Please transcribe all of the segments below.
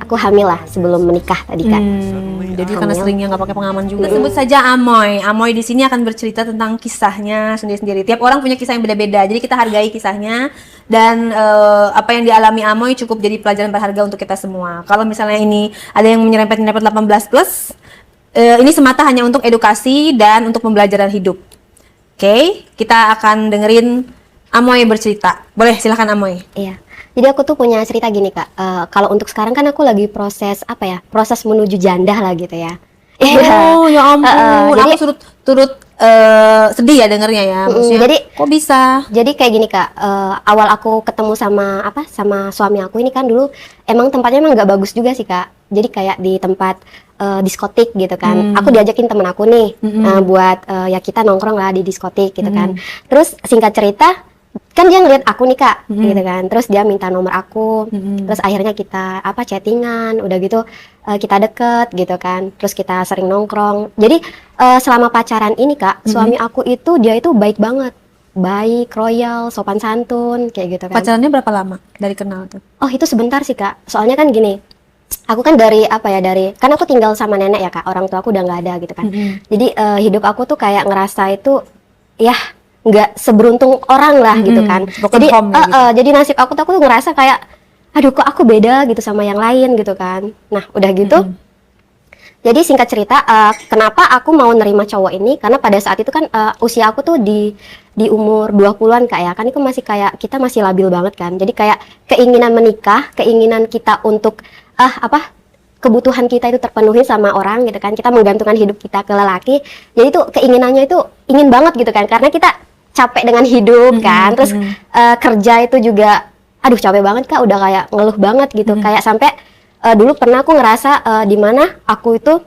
aku hamil lah sebelum menikah tadi Kak. Jadi Hamil. karena seringnya nggak pakai pengaman juga. Sebut saja Amoy. Amoy di sini akan bercerita tentang kisahnya sendiri-sendiri. Tiap orang punya kisah yang beda-beda. Jadi kita hargai kisahnya dan apa yang dialami Amoy cukup jadi pelajaran berharga untuk kita semua. Kalau misalnya ini ada yang menyerempet 18 plus, ini semata hanya untuk edukasi dan untuk pembelajaran hidup. Oke, kita akan dengerin Amoy bercerita. Boleh, silahkan Amoy. Iya. Jadi aku tuh punya cerita gini Kak. Kalau untuk sekarang kan aku lagi proses proses menuju janda lah gitu ya. Oh ya ampun, jadi aku turut sedih ya dengernya ya. Maksudnya, jadi kok bisa? Jadi kayak gini Kak, awal aku ketemu sama suami aku ini kan dulu emang tempatnya emang nggak bagus juga sih Kak. Jadi kayak di tempat diskotik gitu kan. Aku diajakin temen aku nih buat ya kita nongkrong lah di diskotik gitu kan. Terus singkat cerita kan dia ngeliat aku nih Kak gitu kan. Terus dia minta nomor aku. Terus akhirnya kita chattingan, udah gitu kita deket gitu kan. Terus kita sering nongkrong. Jadi selama pacaran ini Kak, suami aku itu dia itu baik banget. Baik, royal, sopan santun, kayak gitu kan. Pacarannya berapa lama dari kenal tuh? Oh itu sebentar sih Kak, soalnya kan gini, aku kan kan aku tinggal sama nenek ya Kak, orang tua aku udah nggak ada gitu kan. Jadi hidup aku tuh kayak ngerasa itu, ya nggak seberuntung orang lah gitu kan. Jadi jadi nasib aku tuh ngerasa kayak, aduh kok aku beda gitu sama yang lain gitu kan. Nah udah gitu. Jadi singkat cerita, kenapa aku mau nerima cowok ini? Karena pada saat itu kan usia aku tuh di umur 20-an Kak ya. Kan itu masih kayak kita masih labil banget kan. Jadi kayak keinginan menikah, keinginan kita untuk kebutuhan kita itu terpenuhi sama orang gitu kan. Kita menggantungkan hidup kita ke lelaki. Jadi itu keinginannya itu ingin banget gitu kan. Karena kita capek dengan hidup kan. Terus kerja itu juga aduh capek banget Kak, udah kayak ngeluh banget gitu. Kayak sampai dulu pernah aku ngerasa di mana aku itu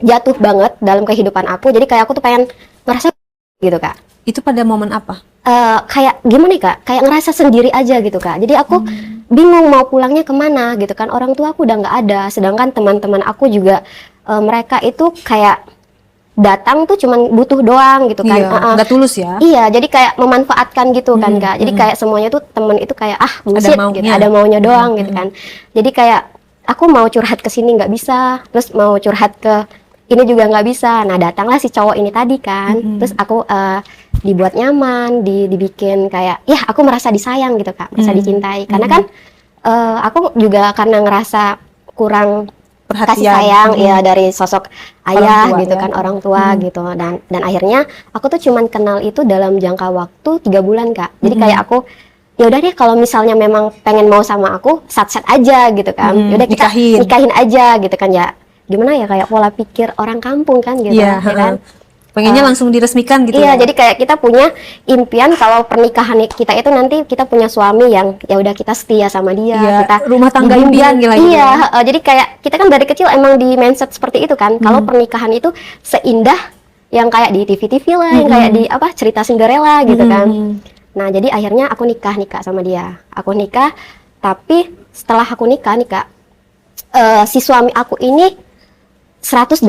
jatuh banget dalam kehidupan aku. Jadi kayak aku tuh pengen ngerasa gitu Kak. Itu pada momen apa? Kayak gimana nih Kak? Kayak ngerasa sendiri aja gitu Kak. Jadi aku bingung mau pulangnya kemana gitu kan. Orang tua aku udah nggak ada. Sedangkan teman-teman aku juga mereka itu kayak datang tuh cuman butuh doang gitu kan. Iya, nggak tulus ya? Iya, jadi kayak memanfaatkan gitu kan Kak. Jadi kayak semuanya tuh temen itu kayak bullshit gitu. Ada maunya doang gitu kan. Jadi kayak aku mau curhat ke sini nggak bisa, terus mau curhat ke ini juga nggak bisa. Nah datanglah si cowok ini tadi kan, terus aku dibuat nyaman, dibikin kayak, ya aku merasa disayang gitu Kak, merasa dicintai. Karena kan aku juga karena ngerasa kurang Perhatian. kasih sayang ya dari sosok ayah gitu ya. kan, orang tua gitu. Dan akhirnya aku tuh cuman kenal itu dalam jangka waktu 3 bulan Kak. Jadi kayak aku ya udah deh kalau misalnya memang pengen mau sama aku sat-sat aja gitu kan. Ya udah kita nikahin aja gitu kan ya. Gimana ya kayak pola pikir orang kampung kan gitu ya kan. Pengennya langsung diresmikan gitu. Iya, jadi kayak kita punya impian kalau pernikahan kita itu nanti kita punya suami yang ya udah kita setia sama dia, kita rumah tangga impian gitu. Iya, jadi kayak kita kan dari kecil emang di mindset seperti itu kan. Kalau pernikahan itu seindah yang kayak di TV-TV lah, yang kayak di cerita Cinderella gitu kan. Nah, jadi akhirnya aku nikah sama dia. Aku nikah, tapi setelah aku nikah nih Kak, si suami aku ini 180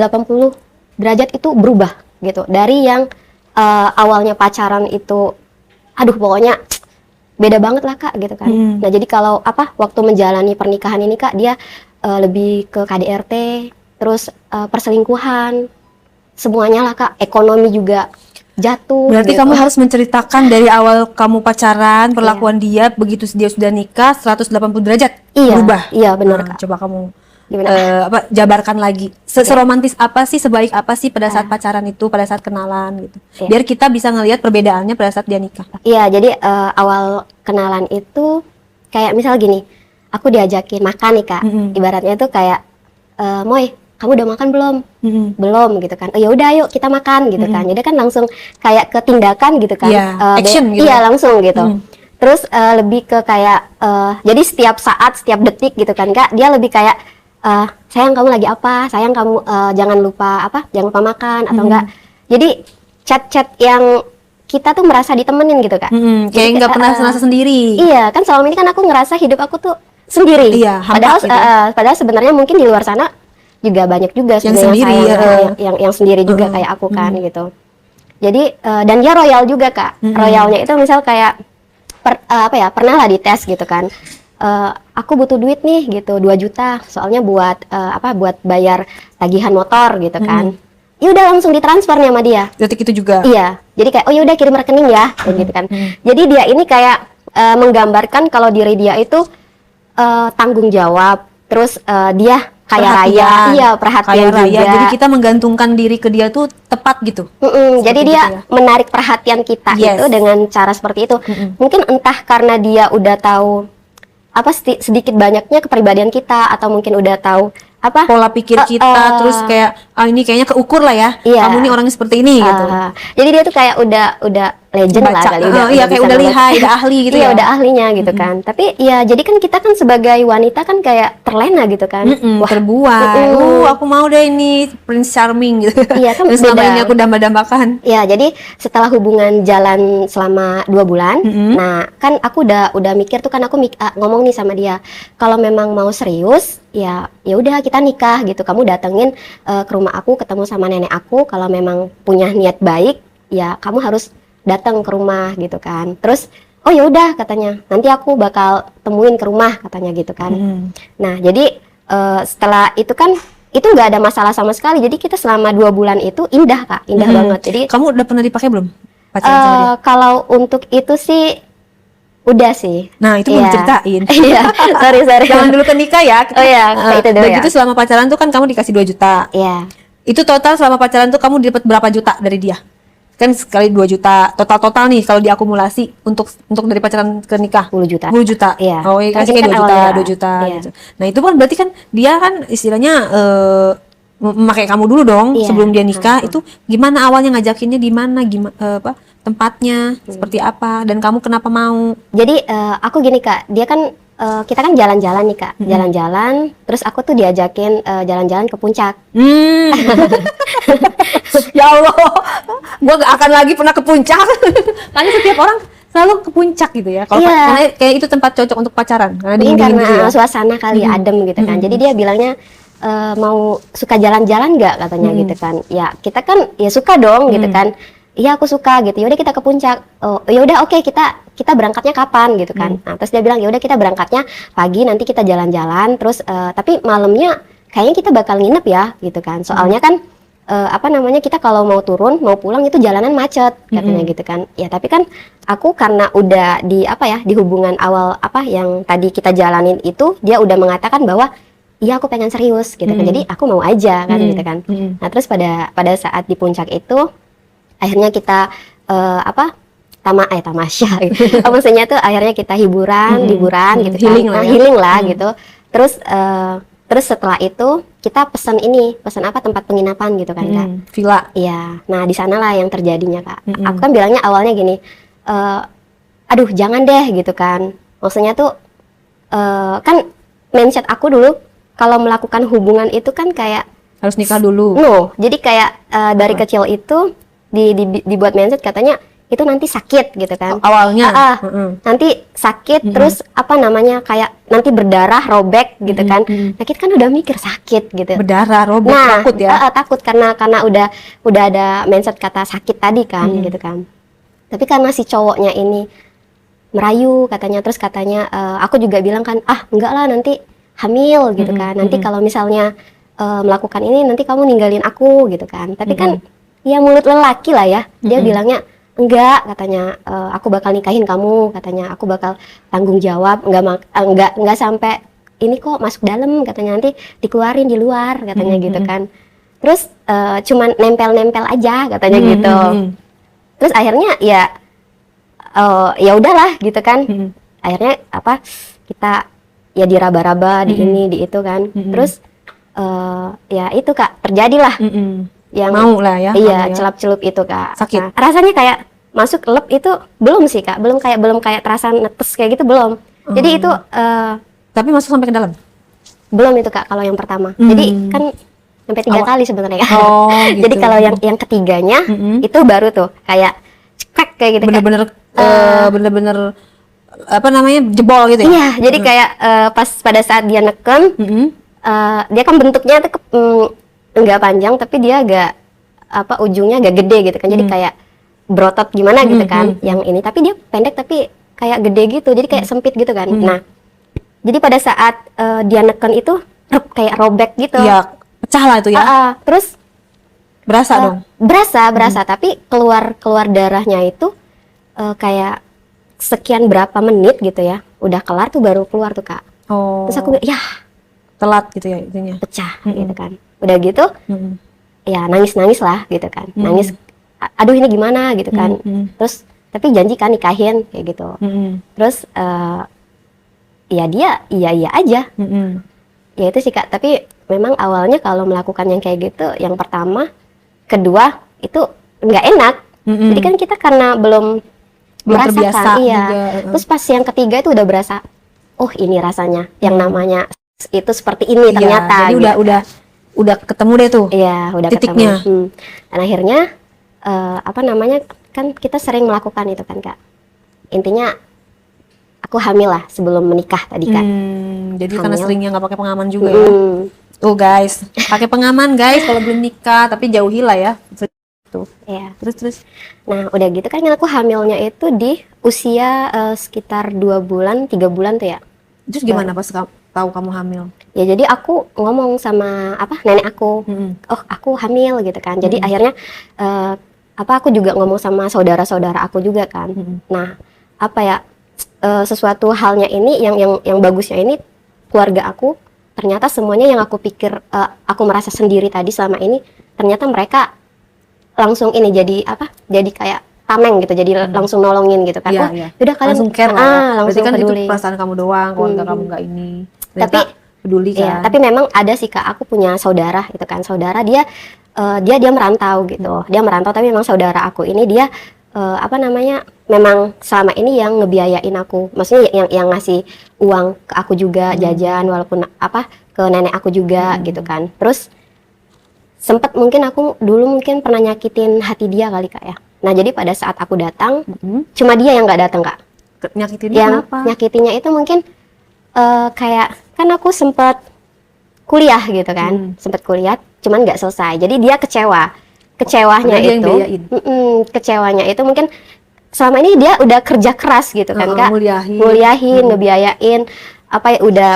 derajat itu berubah gitu. Dari yang awalnya pacaran itu, aduh pokoknya beda banget lah Kak gitu kan. Nah, jadi kalau waktu menjalani pernikahan ini Kak, dia lebih ke KDRT, terus perselingkuhan, semuanya lah Kak, ekonomi juga jatuh. Berarti gitu. kamu harus menceritakan dari awal kamu pacaran, perlakuan dia, begitu dia sudah nikah 180 derajat berubah. Iya, benar Kak. Coba kamu jabarkan lagi. Seromantis apa sih, sebaik apa sih pada saat pacaran itu, pada saat kenalan gitu. Biar kita bisa ngelihat perbedaannya pada saat dia nikah. Iya, jadi awal kenalan itu kayak misal gini, aku diajakin makan nih Kak. Ibaratnya tuh kayak Moy, kamu udah makan belum? Belum gitu kan. Oh ya udah ayo kita makan gitu kan. Jadi kan langsung kayak ke tindakan gitu kan. Action gitu. Iya, langsung gitu. Terus lebih ke kayak jadi setiap saat, setiap detik gitu kan Kak, dia lebih kayak sayang kamu lagi apa? Sayang kamu jangan lupa makan atau enggak. Jadi chat-chat yang kita tuh merasa ditemenin gitu Kak. Kayak nggak pernah merasa sendiri. Iya, kan selama ini kan aku ngerasa hidup aku tuh sendiri. Iya, padahal sebenarnya mungkin di luar sana juga banyak juga yang sendiri yang sendiri juga kayak aku kan gitu. Jadi dan dia royal juga Kak. Royalnya itu misal kayak pernah lah dites gitu kan. aku butuh duit nih gitu 2 juta soalnya buat buat bayar tagihan motor gitu kan. Ya udah langsung ditransfer nih sama dia. Detik itu juga. Iya, jadi kayak oh ya udah kirim rekening ya, kayak gitu kan. Jadi dia ini kayak menggambarkan kalau diri dia itu tanggung jawab, terus dia kaya raya, iya perhatian Kaya raya. juga. Jadi kita menggantungkan diri ke dia tuh tepat gitu. Jadi Seperti dia gitu ya. menarik perhatian kita Yes. itu dengan cara seperti itu. Mungkin entah karena dia udah tahu sedikit banyaknya kepribadian kita atau mungkin udah tahu Pola pikir kita, terus kayak ini kayaknya keukur lah ya. Iya. Kamu nih orangnya seperti ini gitu. Jadi dia tuh kayak udah legend lah Baca. kali, Iya, kayak bisa udah ngebaca. lihai, udah ahli gitu Iya, ya. udah ahlinya gitu kan. Tapi ya jadi kan kita kan sebagai wanita kan kayak terlena gitu kan. Terbuai. Aku mau deh ini Prince Charming gitu. Iya, kan Dan selama beda. ini aku damba-dambakan. Ya, jadi setelah hubungan jalan selama 2 bulan, nah kan aku udah mikir tuh kan aku ngomong nih sama dia, kalau memang mau serius, ya udah kita nikah gitu. Kamu datengin ke rumah aku, ketemu sama nenek aku. Kalau memang punya niat baik, ya kamu harus datang ke rumah gitu kan. Terus oh ya udah katanya, nanti aku bakal temuin ke rumah katanya gitu kan. Nah jadi setelah itu kan itu nggak ada masalah sama sekali. Jadi kita selama 2 bulan itu indah Kak, indah banget. Jadi Kamu udah pernah dipakai belum pacaran sama dia? kalau untuk itu sih udah sih. Nah, itu belum Iya. diceritain. Iya, sorry. Jangan dulu ke nikah ya. Oh iya, itu dulu Udah ya. gitu selama pacaran tuh kan kamu dikasih 2 juta. Iya. Itu total selama pacaran tuh kamu dapat berapa juta dari dia? Kan sekali 2 juta. Total nih kalau diakumulasi untuk dari pacaran ke nikah. 10 juta. 10 juta. Iya. Oh, iya, Kan kasih ini kayak kan 2 juta, awalnya. 2 juta Iya. gitu. Nah, itu kan berarti kan dia kan istilahnya memakai kamu dulu dong Iya. sebelum dia nikah. Itu gimana awalnya ngajakinnya, di mana tempatnya, seperti apa, dan kamu kenapa mau? Jadi aku gini Kak, dia kan kita kan jalan-jalan nih Kak, jalan-jalan. Terus aku tuh diajakin jalan-jalan ke puncak. Ya Allah, gua gak akan lagi pernah ke puncak. Karena setiap orang selalu ke puncak gitu ya. Kalau Iya. karena kayak itu tempat cocok untuk pacaran, karena Mungkin dingin karena gitu ya. suasana kali adem gitu kan. Jadi dia bilangnya mau suka jalan-jalan nggak katanya gitu kan. Ya kita kan ya suka dong gitu kan. Iya aku suka gitu. Yaudah kita ke puncak. Oh yaudah oke, kita berangkatnya kapan gitu kan. Nah terus dia bilang yaudah kita berangkatnya pagi, nanti kita jalan-jalan. Terus tapi malamnya kayaknya kita bakal nginep ya gitu kan. Soalnya kan kita kalau mau turun mau pulang itu jalanan macet katanya gitu kan. Ya tapi kan aku karena udah di di hubungan awal yang tadi kita jalanin itu, dia udah mengatakan bahwa iya aku pengen serius gitu kan. Jadi aku mau aja kan gitu kan. Nah terus pada saat di puncak itu akhirnya kita tamasya gitu. Maksudnya tuh akhirnya kita hiburan gitu Healing kan. lah ya. Healing lah gitu. Terus setelah itu kita pesan tempat penginapan gitu kan Kak. Villa. Iya. Nah di sanalah yang terjadinya Kak. Aku kan bilangnya awalnya gini, aduh jangan deh gitu kan. Maksudnya tuh kan mindset aku dulu kalau melakukan hubungan itu kan kayak Harus nikah dulu. no. Jadi kayak dari kecil itu dibuat mindset katanya itu nanti sakit gitu kan. Awalnya. Nanti sakit terus kayak nanti berdarah, robek gitu kan. Nah kita kan udah mikir sakit gitu. Berdarah, robek, Nah, takut ya. takut karena udah ada mindset kata sakit tadi kan gitu kan. Tapi karena si cowoknya ini merayu katanya, terus katanya aku juga bilang kan, enggak lah nanti hamil gitu kan. Nanti kalau misalnya melakukan ini nanti kamu ninggalin aku gitu kan. Tapi kan ya mulut lelaki lah ya. Dia bilangnya enggak katanya, aku bakal nikahin kamu katanya, aku bakal tanggung jawab, enggak sampai ini kok masuk dalam katanya, nanti dikeluarin di luar katanya gitu kan. Terus cuman nempel-nempel aja katanya gitu. Terus akhirnya ya udahlah gitu kan. Akhirnya kita ya diraba-raba di ini di itu kan. Terus ya itu Kak, terjadilah yang Mau lah ya. iya kamu ya. celup-celup itu Kak. Sakit. Nah, rasanya kayak masuk lep itu belum sih Kak, belum kayak terasa netes kayak gitu belum. Jadi itu Tapi masuk sampai ke dalam. belum itu Kak kalau yang pertama. Jadi kan sampai 3 kali sebenarnya. Oh, gitu. Jadi kalau yang ketiganya itu baru tuh kayak cekrek kayak gitu. Bener-bener jebol gitu ya. Iya, jadi kayak pas pada saat dia neken, dia kan bentuknya tuh enggak panjang tapi dia agak ujungnya agak gede gitu kan. Jadi kayak berotot gimana gitu kan yang ini, tapi dia pendek tapi kayak gede gitu. Jadi kayak sempit gitu kan. Nah, Jadi pada saat dia neken itu kayak robek gitu. Iya, pecah lah itu ya. Terus Berasa dong. berasa, tapi keluar darahnya itu kayak sekian berapa menit gitu ya. Udah kelar tuh baru keluar tuh, Kak. Oh. Terus aku ya Telat gitu ya itunya. pecah gitu kan. Udah gitu ya nangis lah gitu kan. Nangis, aduh ini gimana gitu kan. Terus tapi janji kan nikahin kayak gitu. Terus ya dia iya aja. Ya itu sih, Kak. Tapi memang awalnya kalau melakukan yang kayak gitu, yang pertama, kedua itu nggak enak. Jadi kan kita karena belum terbiasa merasakan, iya. juga. Terus pas yang ketiga itu udah berasa, oh ini rasanya yang namanya itu seperti ini Iya, ternyata. jadi gitu. udah ketemu deh tuh. Iya, udah titiknya. ketemu. Dan akhirnya apa namanya, kan kita sering melakukan itu kan, Kak. Intinya aku hamil lah sebelum menikah tadi kan. Jadi karena Hamil. seringnya nggak pakai pengaman juga ya. Tuh guys, pakai pengaman guys kalau belum nikah, tapi jauhilah ya. Tuh. Iya. Terus. Nah, udah gitu kan aku hamilnya itu di usia sekitar 2 bulan, 3 bulan tuh ya. Terus gimana pas tahu kamu hamil? Ya jadi aku ngomong sama nenek aku, oh aku hamil gitu kan. Jadi akhirnya aku juga ngomong sama saudara-saudara aku juga kan. Nah, sesuatu halnya ini yang bagusnya ini, keluarga aku ternyata semuanya yang aku pikir aku merasa sendiri tadi selama ini, ternyata mereka langsung ini jadi kayak tameng gitu, jadi langsung nolongin gitu kan. Iya. Udah kalian langsung care lah. Ya. langsung Berarti kan peduli. itu perasaan kamu doang, keluarga kamu nggak ini. Ternyata Tapi peduli kan. Iya, tapi memang ada sih, Kak, aku punya saudara gitu kan. Saudara dia merantau gitu. Dia merantau, tapi memang saudara aku ini dia memang selama ini yang ngebiayain aku. Maksudnya yang ngasih uang ke aku juga, jajan, walaupun ke nenek aku juga gitu kan. Terus sempet mungkin aku dulu mungkin pernah nyakitin hati dia kali, Kak ya. Nah, jadi pada saat aku datang, cuma dia yang nggak datang, Kak. Nyakitinnya Yang kenapa? nyakitinnya itu mungkin kayak kan aku sempat kuliah gitu kan, sempat kuliah, cuman nggak selesai. Jadi dia kecewanya dia yang itu, biayain. kecewanya itu mungkin selama ini dia udah kerja keras gitu kan, Kak, nguliahin, ngebiayain,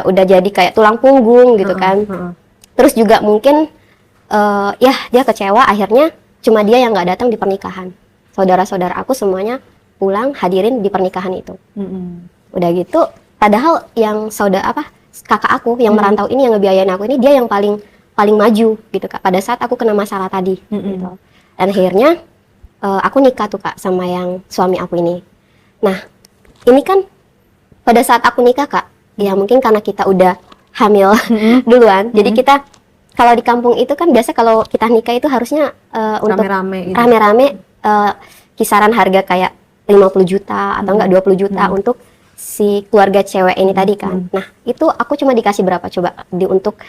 udah jadi kayak tulang punggung gitu kan. Terus juga mungkin dia kecewa, akhirnya cuma dia yang nggak datang di pernikahan. Saudara-saudara aku semuanya pulang hadirin di pernikahan itu. Udah gitu, padahal yang kakak aku yang merantau ini, yang ngebiayain aku ini, dia yang paling maju gitu, Kak, pada saat aku kena masalah tadi gitu. Dan akhirnya aku nikah tuh, Kak, sama yang suami aku ini. Nah, ini kan pada saat aku nikah, Kak, ya mungkin karena kita udah hamil duluan, jadi kita kalau di kampung itu kan biasa kalau kita nikah itu harusnya untuk rame-rame kisaran harga kayak 50 juta atau enggak 20 juta untuk si keluarga cewek ini tadi kan. Nah, itu aku cuma dikasih berapa coba untuk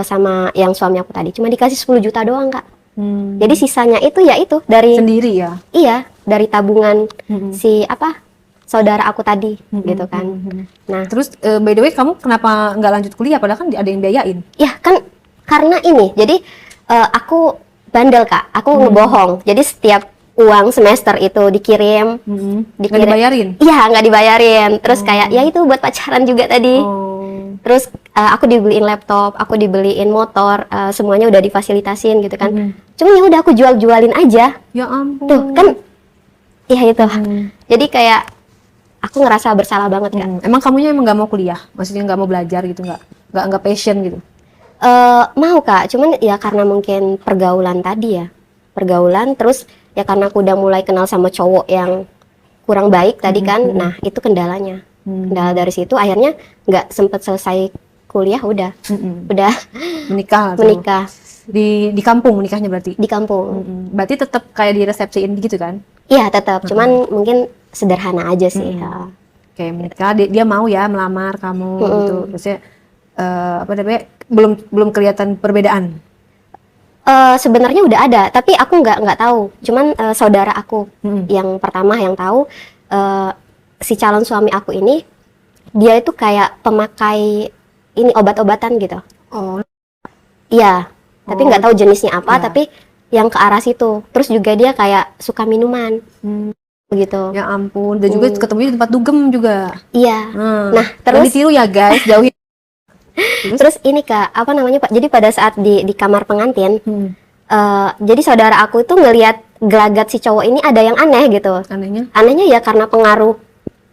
sama yang suami aku tadi, cuma dikasih 10 juta doang, Kak. Jadi sisanya itu ya itu dari sendiri ya. Iya, dari tabungan si saudara aku tadi gitu kan. Nah, terus by the way, kamu kenapa nggak lanjut kuliah padahal kan ada yang biayain? Ya kan karena ini. Jadi aku bandel, Kak. Aku ngebohong. Jadi setiap uang semester itu dikirim. Nggak dibayarin? Iya, nggak dibayarin. Terus kayak ya itu buat pacaran juga tadi. Terus aku dibeliin laptop, aku dibeliin motor, semuanya udah difasilitasin gitu kan. Cuma ya udah aku jual-jualin aja. Ya ampun. Tuh kan, ya itu. Jadi kayak aku ngerasa bersalah banget, Kak. Emang kamunya emang nggak mau kuliah? Maksudnya nggak mau belajar gitu, nggak passion gitu? Mau, Kak, cuman ya karena mungkin pergaulan tadi ya. Pergaulan, terus ya karena aku udah mulai kenal sama cowok yang kurang baik tadi kan. Nah, itu kendalanya. Kendala dari situ akhirnya nggak sempet selesai kuliah, udah menikah. Di kampung nikahnya berarti? Di kampung. Berarti tetap kayak diresepsiin gitu kan? Iya, tetap. Cuman mungkin sederhana aja sih. Kayak menikah, dia mau ya melamar kamu gitu. Terusnya belum kelihatan perbedaan. Sebenarnya udah ada, tapi aku nggak tahu. Cuman saudara aku yang pertama yang tahu, si calon suami aku ini, dia itu kayak pemakai ini obat-obatan gitu. Oh. Iya, tapi nggak tahu jenisnya apa, tapi yang ke arah situ. Terus juga dia kayak suka minuman. begitu. Ya ampun, dan juga ketemu di tempat dugem juga. Iya. Nah, Jangan terus ditiru ya guys, jauhin. terus ini Kak, apa namanya Pak? Jadi pada saat di kamar pengantin, jadi saudara aku itu ngelihat gelagat si cowok ini ada yang aneh gitu. Anehnya Anehnya ya karena pengaruh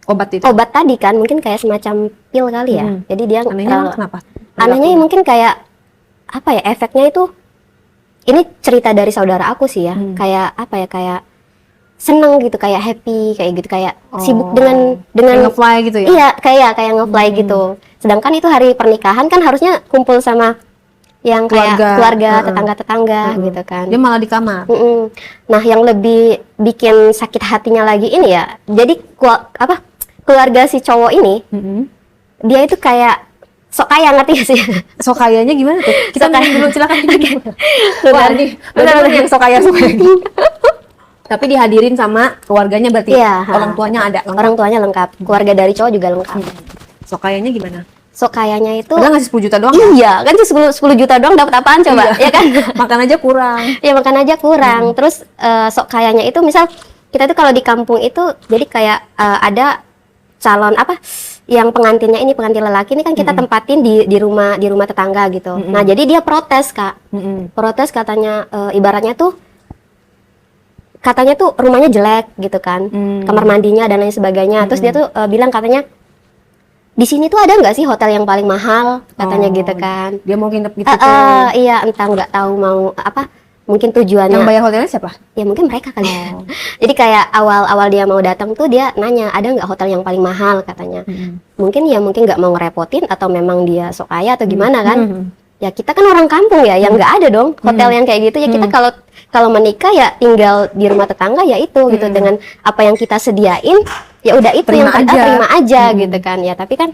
obat itu. obat tadi kan, mungkin kayak semacam pil kali ya. Jadi dia Anehnya kenapa? anehnya mungkin kayak apa ya, efeknya itu, ini cerita dari saudara aku sih ya, kayak apa ya, kayak seneng gitu, kayak happy, kayak gitu, kayak sibuk dengan Kayak nge-fly gitu ya? Iya, kayak nge-fly gitu. Sedangkan itu hari pernikahan kan harusnya kumpul sama yang kayak keluarga, tetangga-tetangga gitu kan. Dia malah di kamar. Nah, yang lebih bikin sakit hatinya lagi ini ya, jadi keluarga si cowok ini, dia itu kayak sok kaya, ngerti gak sih? Sok kayanya gimana tuh? Kita Sok kaya. dulu, silakan. Benar. Benar yang sok kaya. Tapi dihadirin sama keluarganya berarti. Iya, Orang tuanya ada. Orang tuanya lengkap, keluarga dari cowok juga lengkap. Sok kayanya gimana? Sok kayanya itu, Padahal ngasih 10 juta doang. iya kan, 10 juta doang dapat apaan coba? Ya kan? Makan aja kurang. Ya makan aja kurang. Terus sok kayanya itu, misal kita tuh kalau di kampung itu jadi kayak ada calon yang pengantinnya ini, pengantin lelaki ini kan kita tempatin di rumah tetangga gitu. Nah, jadi dia protes Kak. Protes katanya, ibaratnya tuh katanya tuh rumahnya jelek gitu kan. Kamar mandinya dan lain sebagainya. Terus dia tuh bilang katanya, di sini tuh ada nggak sih hotel yang paling mahal, katanya gitu kan. Dia mau nginep gitu tuh. Iya, entah, nggak tahu mau mungkin tujuannya. Yang bayar hotelnya siapa? Ya mungkin mereka kali ya. Jadi kayak awal dia mau datang tuh dia nanya, ada nggak hotel yang paling mahal, katanya. Mungkin nggak mau ngerepotin, atau memang dia sok kaya atau gimana kan. Ya kita kan orang kampung ya, yang nggak ada dong hotel yang kayak gitu. Ya kita kalau menikah ya tinggal di rumah tetangga, ya itu gitu, dengan apa yang kita sediain, ya udah itu Terima yang aja. terima aja gitu kan. Ya tapi kan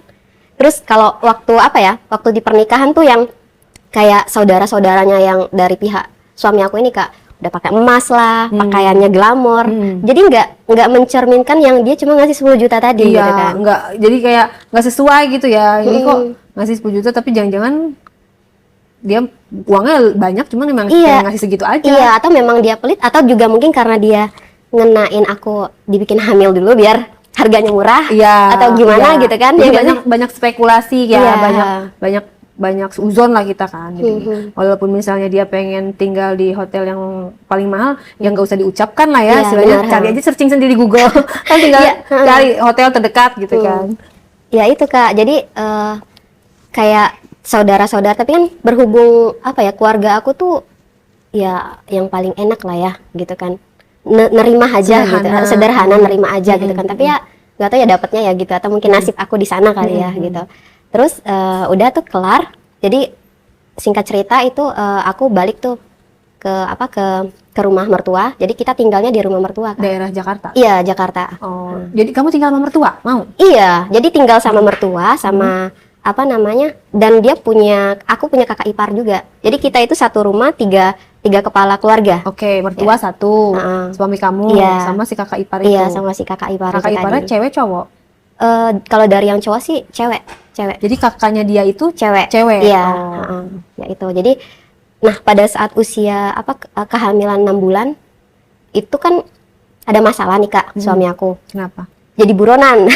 terus kalau waktu di pernikahan tuh yang kayak saudara-saudaranya yang dari pihak suami aku ini Kak, udah pakai emas lah, pakaiannya glamor. Jadi nggak mencerminkan yang dia cuma ngasih 10 juta tadi gitu kan. Nggak, jadi kayak nggak sesuai gitu ya. Ini kok ngasih 10 juta tapi jangan-jangan dia uangnya banyak, cuman memang kayak ngasih segitu aja. Iya, atau memang dia pelit, atau juga mungkin karena dia ngenain aku dibikin hamil dulu biar harganya murah, atau gimana gitu kan. Jadi Ya banyak spekulasi ya, banyak suzon lah kita kan. Jadi, walaupun misalnya dia pengen tinggal di hotel yang paling mahal, yang nggak usah diucapkan lah ya, istilahnya cari aja, searching sendiri di Google, kan tinggal cari hotel terdekat gitu kan. Ya itu Kak, jadi kayak saudara-saudara, tapi kan berhubung keluarga aku tuh ya yang paling enak lah ya gitu kan, nerima aja gitu, sederhana, nerima aja gitu kan. Tapi ya nggak tahu ya dapatnya ya gitu, atau mungkin nasib aku di sana kali ya gitu. Terus udah tuh kelar. Jadi singkat cerita itu aku balik tuh ke rumah mertua. Jadi kita tinggalnya di rumah mertua Kak. Daerah Jakarta? Iya, Jakarta. Oh, jadi kamu tinggal sama mertua? Mau? Iya, jadi tinggal sama mertua, sama dan aku punya kakak ipar juga. Jadi kita itu satu rumah, tiga kepala keluarga. Oke, mertua satu, suami kamu, sama si kakak ipar itu. Iya, sama si kakak ipar. Kakak iparnya cewek cowok? Kalau dari yang cowok sih cewek. Jadi kakaknya dia itu cewek. Iya. Ya itu. Jadi, nah pada saat usia kehamilan 6 bulan itu kan ada masalah nih Kak, suami aku. Kenapa? Jadi buronan.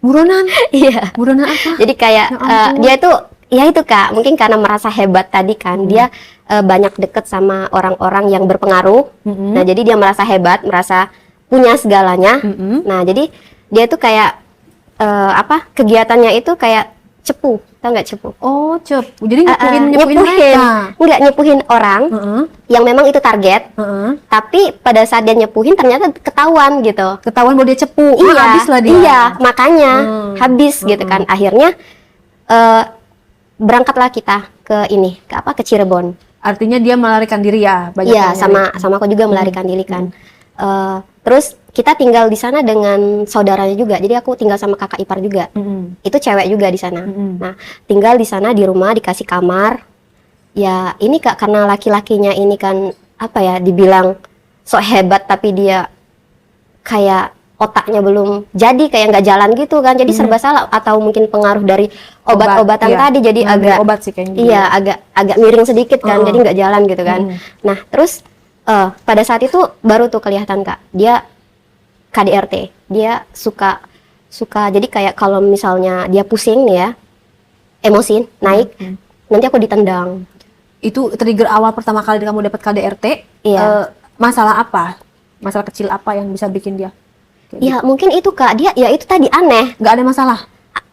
Buronan? Iya. Buronan apa? Jadi kayak dia tuh, ya itu Kak, mungkin karena merasa hebat tadi kan, dia banyak deket sama orang-orang yang berpengaruh. Nah jadi dia merasa hebat, merasa punya segalanya. Nah jadi dia tuh kayak kegiatannya itu kayak cepu, tau nggak cepu? Oh, cepu. Jadi nyepuin mereka? Enggak, nyepuhin orang yang memang itu target. Tapi pada saat dia nyepuhin ternyata ketahuan gitu. Ketahuan bahwa dia cepu. Iya, habis lah dia. Iya, makanya habis gitu kan. Akhirnya berangkatlah kita ke Cirebon. Artinya dia melarikan diri ya? Iya, sama aku juga melarikan diri kan. Terus kita tinggal di sana dengan saudaranya juga. Jadi aku tinggal sama kakak ipar juga. Itu cewek juga di sana. Nah, tinggal di sana di rumah, dikasih kamar. Ya, ini Kak, karena laki-lakinya ini kan dibilang sok hebat, tapi dia kayak otaknya belum jadi, kayak nggak jalan gitu kan. Jadi serba salah, atau mungkin pengaruh dari obat-obatan tadi, jadi agak obat sih kayaknya. Iya, agak miring sedikit kan. Jadi nggak jalan gitu kan. Nah, terus pada saat itu baru tuh kelihatan Kak, dia KDRT. Dia suka jadi kayak kalau misalnya dia pusing nih ya, emosi naik, nanti aku ditendang. Itu trigger awal pertama kali kamu dapat KDRT. Iya. Masalah apa? Masalah kecil apa yang bisa bikin dia? Ya mungkin itu Kak, dia ya itu tadi aneh. Nggak ada masalah.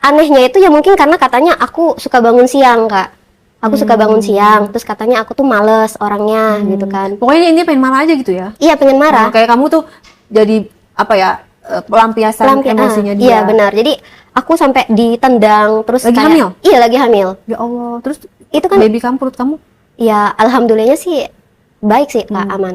Anehnya itu ya mungkin karena katanya aku suka bangun siang Kak. Aku suka bangun siang, terus katanya aku tuh males orangnya gitu kan. Pokoknya ini pengen marah aja gitu ya. Iya pengen marah. Kayak kamu tuh jadi apa ya? Pelampiasan emosinya dia. Iya benar. Jadi aku sampai ditendang terus Lagi kayak hamil? Iya lagi hamil. Ya Allah, terus Itu kan baby kamu perut kamu ya alhamdulillahnya sih baik sih Kak, aman.